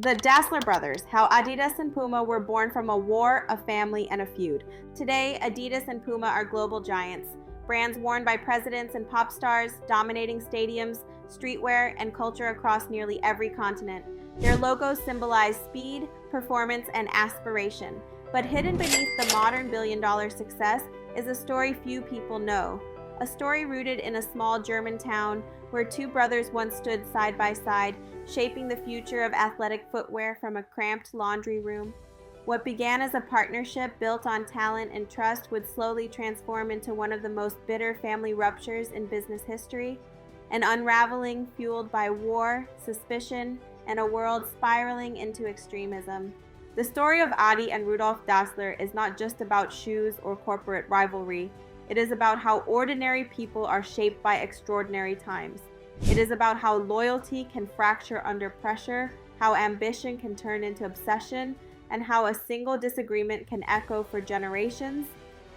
The Dassler brothers, how Adidas and Puma were born from a war, a family, and a feud. Today, Adidas and Puma are global giants, brands worn by presidents and pop stars, dominating stadiums, streetwear, and culture across nearly every continent. Their logos symbolize speed, performance, and aspiration. But hidden beneath the modern billion-dollar success is a story few people know. A story rooted in a small German town where two brothers once stood side by side, shaping the future of athletic footwear from a cramped laundry room. What began as a partnership built on talent and trust would slowly transform into one of the most bitter family ruptures in business history, an unraveling fueled by war, suspicion, and a world spiraling into extremism. The story of Adi and Rudolf Dassler is not just about shoes or corporate rivalry. It is about how ordinary people are shaped by extraordinary times. It is about how loyalty can fracture under pressure, how ambition can turn into obsession, and how a single disagreement can echo for generations.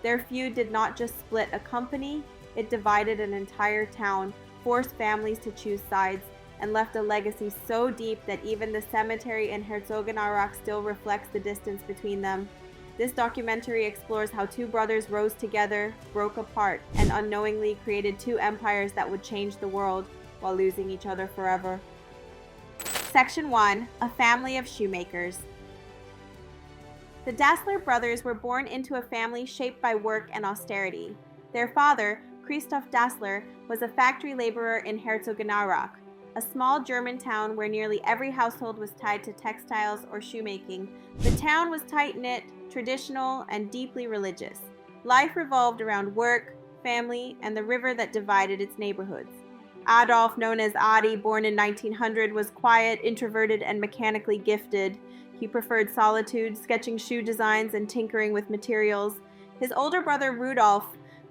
Their feud did not just split a company, it divided an entire town, forced families to choose sides, and left a legacy so deep that even the cemetery in Herzogenaurach still reflects the distance between them. This documentary explores how two brothers rose together, broke apart, and unknowingly created two empires that would change the world while losing each other forever. Section 1. A family of shoemakers. The Dassler brothers were born into a family shaped by work and austerity. Their father, Christoph Dassler, was a factory laborer in Herzogenaurach, a small German town where nearly every household was tied to textiles or shoemaking. The town was tight-knit, traditional, and deeply religious. Life revolved around work, family, and the river that divided its neighborhoods. Adolf, known as Adi, born in 1900, was quiet, introverted, and mechanically gifted. He preferred solitude, sketching shoe designs, and tinkering with materials. His older brother, Rudolf,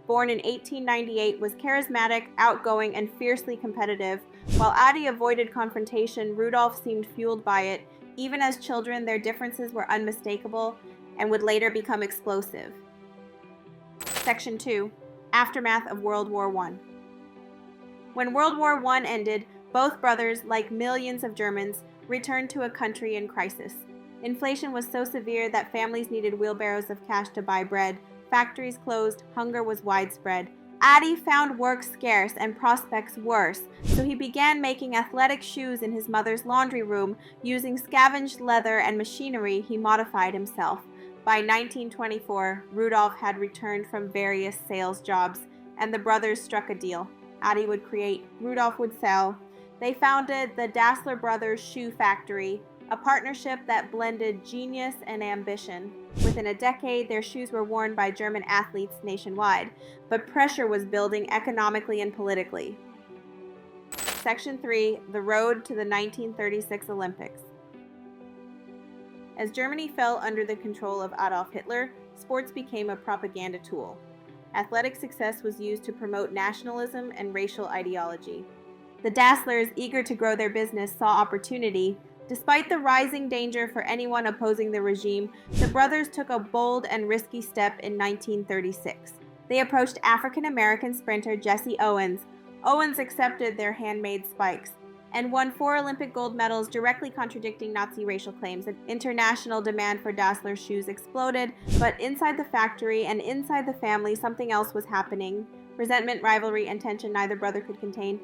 born in 1898, was charismatic, outgoing, and fiercely competitive. While Adi avoided confrontation, Rudolf seemed fueled by it. Even as children, their differences were unmistakable and would later become explosive. Section 2. Aftermath of World War I. When World War I ended, both brothers, like millions of Germans, returned to a country in crisis. Inflation was so severe that families needed wheelbarrows of cash to buy bread. Factories closed, hunger was widespread. Adi found work scarce and prospects worse, so he began making athletic shoes in his mother's laundry room using scavenged leather and machinery he modified himself. By 1924, Rudolf had returned from various sales jobs, and the brothers struck a deal. Adi would create, Rudolf would sell. They founded the Dassler Brothers Shoe Factory, a partnership that blended genius and ambition. Within a decade, their shoes were worn by German athletes nationwide, but pressure was building economically and politically. Section 3. The Road to the 1936 Olympics. As Germany fell under the control of Adolf Hitler, sports became a propaganda tool. Athletic success was used to promote nationalism and racial ideology. The Dasslers, eager to grow their business, saw opportunity. Despite the rising danger for anyone opposing the regime, the brothers took a bold and risky step in 1936. They approached African-American sprinter Jesse Owens. Owens accepted their handmade spikes and won 4 Olympic gold medals, directly contradicting Nazi racial claims. International demand for Dassler shoes exploded, but inside the factory and inside the family, something else was happening. Resentment, rivalry, and tension neither brother could contain.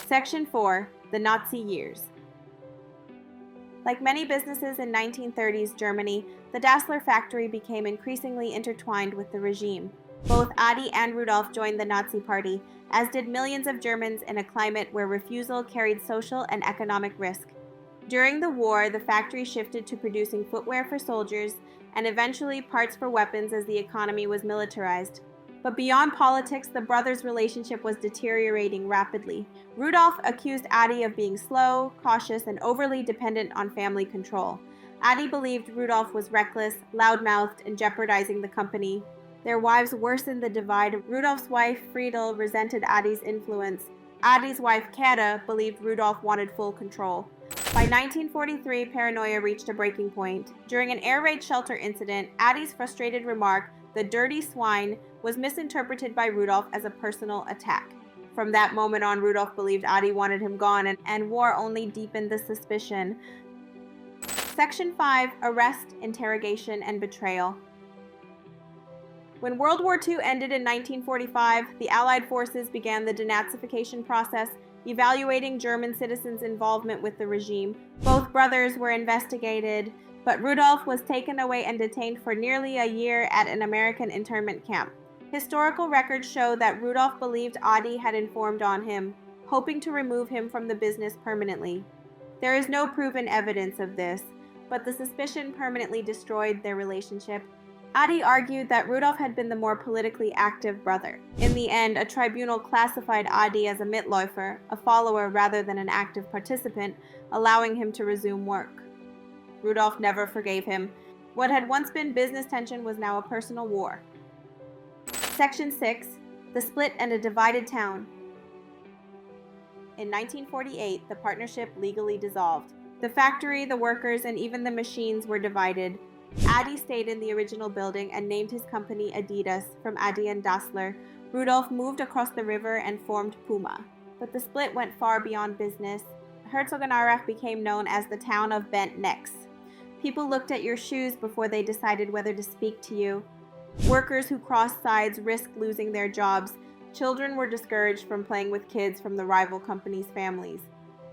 Section 4. The Nazi Years. Like many businesses in 1930s Germany, the Dassler factory became increasingly intertwined with the regime. Both Adi and Rudolf joined the Nazi Party, as did millions of Germans in a climate where refusal carried social and economic risk. During the war, the factory shifted to producing footwear for soldiers and eventually parts for weapons as the economy was militarized. But beyond politics, the brothers' relationship was deteriorating rapidly. Rudolf accused Adi of being slow, cautious, and overly dependent on family control. Adi believed Rudolf was reckless, loudmouthed, and jeopardizing the company. Their wives worsened the divide. Rudolf's wife, Friedel, resented Adi's influence. Adi's wife, Kata, believed Rudolf wanted full control. By 1943, paranoia reached a breaking point. During an air raid shelter incident, Adi's frustrated remark, "the dirty swine," was misinterpreted by Rudolf as a personal attack. From that moment on, Rudolf believed Adi wanted him gone, and war only deepened the suspicion. Section 5. Arrest, interrogation, and betrayal. When World War II ended in 1945, the Allied forces began the denazification process, evaluating German citizens' involvement with the regime. Both brothers were investigated, but Rudolf was taken away and detained for nearly a year at an American internment camp. Historical records show that Rudolf believed Adi had informed on him, hoping to remove him from the business permanently. There is no proven evidence of this, but the suspicion permanently destroyed their relationship. Adi argued that Rudolf had been the more politically active brother. In the end, a tribunal classified Adi as a Mitläufer, a follower rather than an active participant, allowing him to resume work. Rudolf never forgave him. What had once been business tension was now a personal war. Section 6. The Split and a Divided Town. In 1948, the partnership legally dissolved. The factory, the workers, and even the machines were divided. Adi stayed in the original building and named his company Adidas from Adi and Dassler. Rudolf moved across the river and formed Puma. But the split went far beyond business. Herzogenaurach became known as the town of bent necks. People looked at your shoes before they decided whether to speak to you. Workers who crossed sides risked losing their jobs. Children were discouraged from playing with kids from the rival companies' families.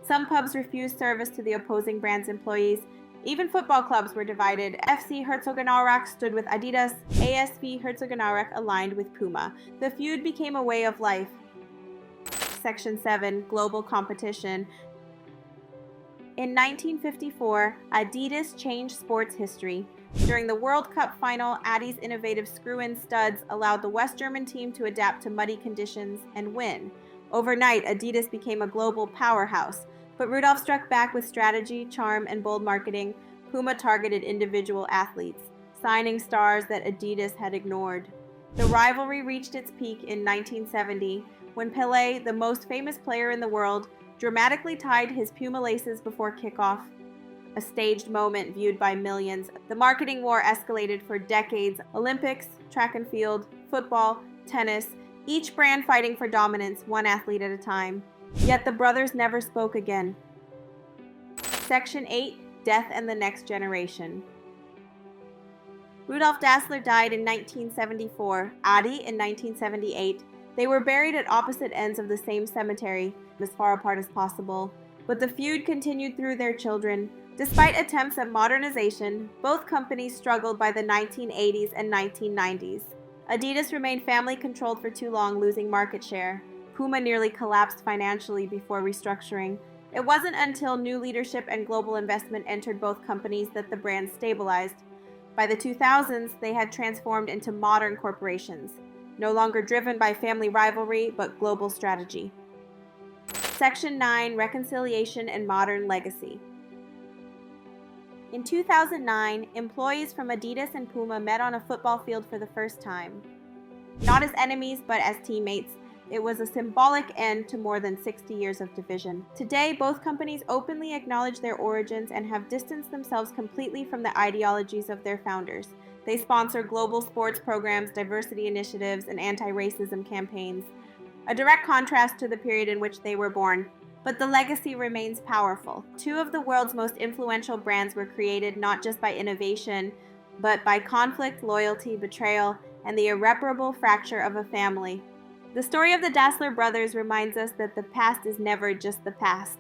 Some pubs refused service to the opposing brand's employees. Even football clubs were divided. FC Herzogenaurach stood with Adidas, ASV Herzogenaurach aligned with Puma. The feud became a way of life. Section 7. Global competition. In 1954, Adidas changed sports history. During the World Cup final, Adi's innovative screw-in studs allowed the West German team to adapt to muddy conditions and win. Overnight, Adidas became a global powerhouse. But Rudolf struck back with strategy, charm, and bold marketing. Puma targeted individual athletes, signing stars that Adidas had ignored. The rivalry reached its peak in 1970, when Pelé, the most famous player in the world, dramatically tied his Puma laces before kickoff. A staged moment viewed by millions. The marketing war escalated for decades. Olympics, track and field, football, tennis, each brand fighting for dominance, one athlete at a time. Yet the brothers never spoke again. Section 8. Death and the Next Generation. Rudolf Dassler died in 1974, Adi in 1978. They were buried at opposite ends of the same cemetery, as far apart as possible. But the feud continued through their children. Despite attempts at modernization, both companies struggled by the 1980s and 1990s. Adidas remained family-controlled for too long, losing market share. Puma nearly collapsed financially before restructuring. It wasn't until new leadership and global investment entered both companies that the brand stabilized. By the 2000s, they had transformed into modern corporations, no longer driven by family rivalry, but global strategy. Section 9. Reconciliation and Modern Legacy. In 2009, employees from Adidas and Puma met on a football field for the first time. Not as enemies, but as teammates. It was a symbolic end to more than 60 years of division. Today, both companies openly acknowledge their origins and have distanced themselves completely from the ideologies of their founders. They sponsor global sports programs, diversity initiatives, and anti-racism campaigns, a direct contrast to the period in which they were born. But the legacy remains powerful. Two of the world's most influential brands were created not just by innovation, but by conflict, loyalty, betrayal, and the irreparable fracture of a family. The story of the Dassler brothers reminds us that the past is never just the past.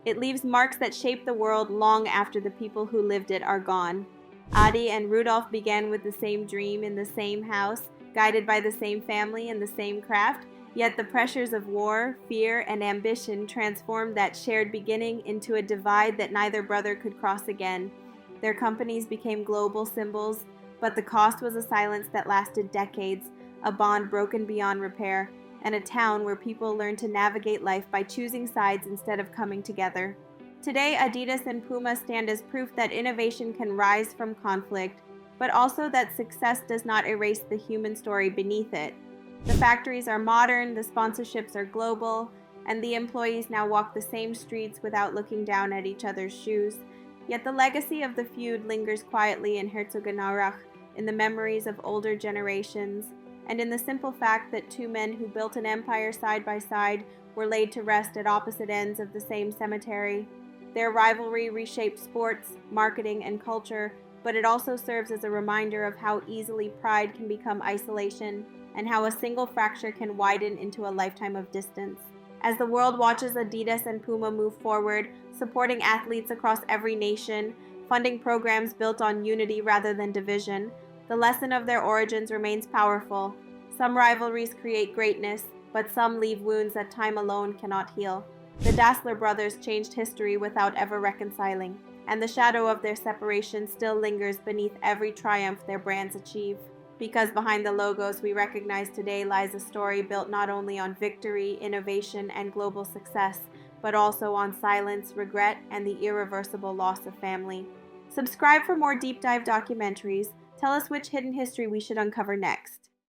It leaves marks that shape the world long after the people who lived it are gone. Adi and Rudolf began with the same dream in the same house, guided by the same family and the same craft, yet the pressures of war, fear, and ambition transformed that shared beginning into a divide that neither brother could cross again. Their companies became global symbols, but the cost was a silence that lasted decades, a bond broken beyond repair, and a town where people learn to navigate life by choosing sides instead of coming together. Today, Adidas and Puma stand as proof that innovation can rise from conflict, but also that success does not erase the human story beneath it. The factories are modern, the sponsorships are global, and the employees now walk the same streets without looking down at each other's shoes. Yet the legacy of the feud lingers quietly in Herzogenaurach, in the memories of older generations, and in the simple fact that two men who built an empire side by side were laid to rest at opposite ends of the same cemetery. Their rivalry reshaped sports, marketing, and culture, but it also serves as a reminder of how easily pride can become isolation and how a single fracture can widen into a lifetime of distance. As the world watches Adidas and Puma move forward, supporting athletes across every nation, funding programs built on unity rather than division, the lesson of their origins remains powerful. Some rivalries create greatness, but some leave wounds that time alone cannot heal. The Dassler brothers changed history without ever reconciling, and the shadow of their separation still lingers beneath every triumph their brands achieve. Because behind the logos we recognize today lies a story built not only on victory, innovation, and global success, but also on silence, regret, and the irreversible loss of family. Subscribe for more deep dive documentaries. Tell us which hidden history we should uncover next.